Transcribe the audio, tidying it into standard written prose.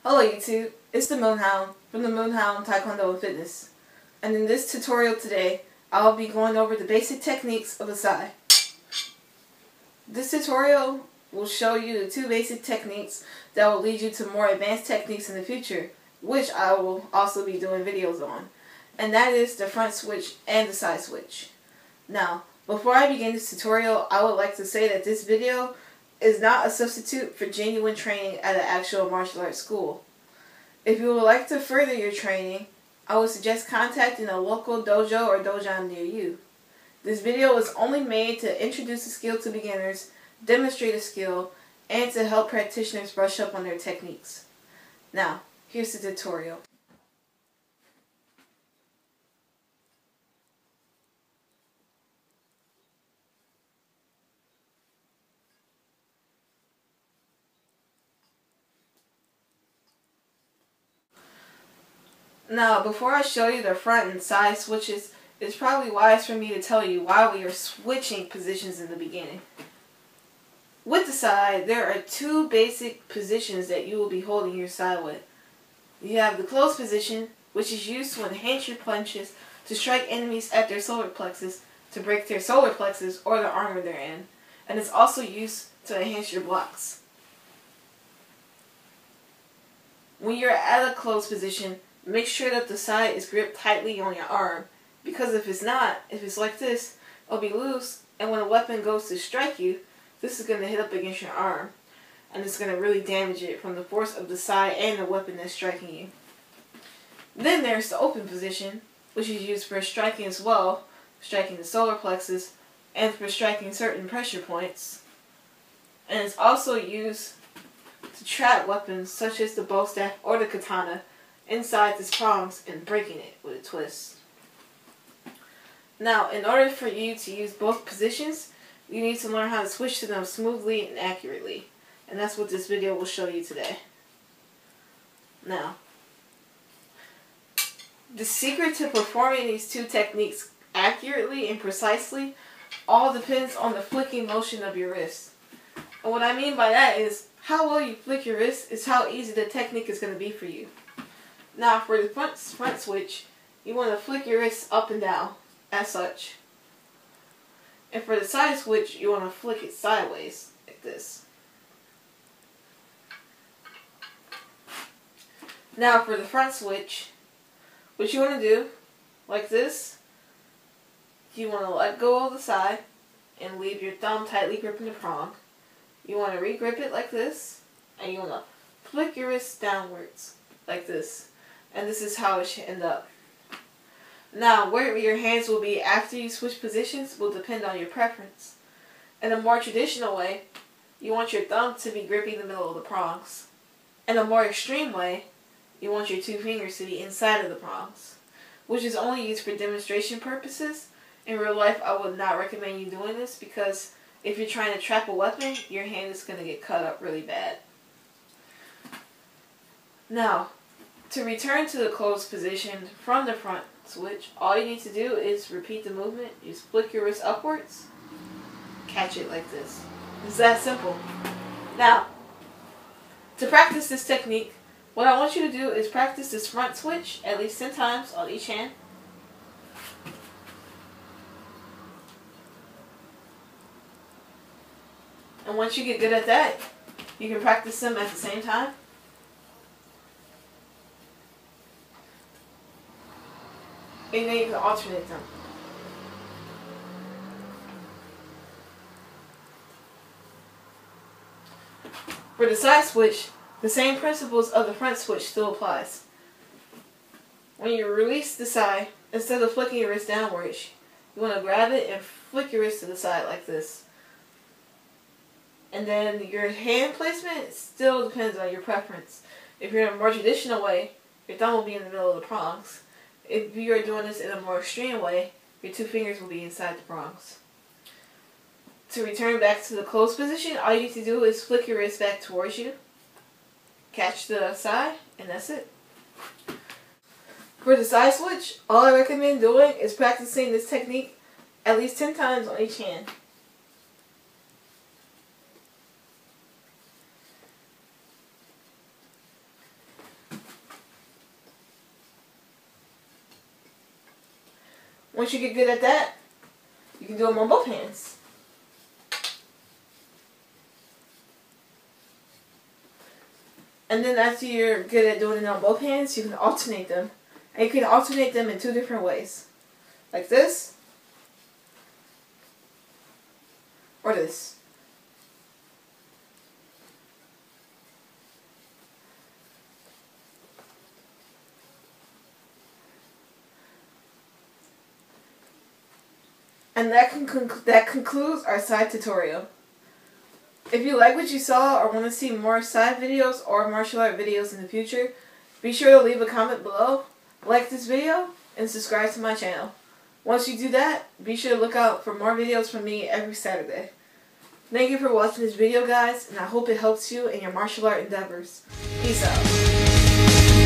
Hello YouTube, it's the Moonhound from the Moonhound Taekwondo and Fitness. And in this tutorial today, I'll be going over the basic techniques of the Sai. This tutorial will show you the two basic techniques that will lead you to more advanced techniques in the future, which I will also be doing videos on. And that is the front switch and the side switch. Now, before I begin this tutorial, I would like to say that this video is not a substitute for genuine training at an actual martial arts school. If you would like to further your training, I would suggest contacting a local dojo or dojan near you. This video is only made to introduce the skill to beginners, demonstrate a skill, and to help practitioners brush up on their techniques. Now, here's the tutorial. Now, before I show you the front and side switches, it's probably wise for me to tell you why we are switching positions in the beginning. With the side, there are two basic positions that you will be holding your side with. You have the closed position, which is used to enhance your punches to strike enemies at their solar plexus, to break their solar plexus or the armor they're in. And it's also used to enhance your blocks. When you're at a closed position, make sure that the side is gripped tightly on your arm, because if it's not, if it's like this, it'll be loose, and when a weapon goes to strike you, this is going to hit up against your arm, and it's going to really damage it from the force of the side and the weapon that's striking you. Then there's the open position, which is used for striking as well, striking the solar plexus, and for striking certain pressure points. And it's also used to trap weapons such as the bow staff or the katana inside its prongs and breaking it with a twist. Now, in order for you to use both positions, you need to learn how to switch to them smoothly and accurately. And that's what this video will show you today. Now, the secret to performing these two techniques accurately and precisely all depends on the flicking motion of your wrist. And what I mean by that is, how well you flick your wrist is how easy the technique is going to be for you. Now, for the front switch, you want to flick your wrist up and down, as such. And for the side switch, you want to flick it sideways, like this. Now, for the front switch, what you want to do, like this, you want to let go of the side and leave your thumb tightly gripping the prong. You want to re-grip it like this, and you want to flick your wrist downwards, like this. And this is how it should end up. Now, where your hands will be after you switch positions will depend on your preference. In a more traditional way, you want your thumb to be gripping the middle of the prongs. In a more extreme way, you want your two fingers to be inside of the prongs, which is only used for demonstration purposes. In real life, I would not recommend you doing this because if you're trying to trap a weapon, your hand is going to get cut up really bad. Now, to return to the closed position from the front switch, all you need to do is repeat the movement. You just flick your wrist upwards, catch it like this. It's that simple. Now, to practice this technique, what I want you to do is practice this front switch at least 10 times on each hand. And once you get good at that, you can practice them at the same time. And then you can alternate them. For the side switch, the same principles of the front switch still applies. When you release the side, instead of flicking your wrist downwards, you want to grab it and flick your wrist to the side like this. And then your hand placement still depends on your preference. If you're in a more traditional way, your thumb will be in the middle of the prongs. If you are doing this in a more extreme way, your two fingers will be inside the prongs. To return back to the closed position, all you need to do is flick your wrist back towards you, catch the side, and that's it. For the side switch, all I recommend doing is practicing this technique at least 10 times on each hand. Once you get good at that, you can do them on both hands. And then after you're good at doing it on both hands, you can alternate them. And you can alternate them in 2 different ways. Like this. Or this. And that concludes our Sai tutorial. If you like what you saw or want to see more Sai videos or martial art videos in the future, be sure to leave a comment below, like this video, and subscribe to my channel. Once you do that, be sure to look out for more videos from me every Saturday. Thank you for watching this video, guys, and I hope it helps you in your martial art endeavors. Peace out.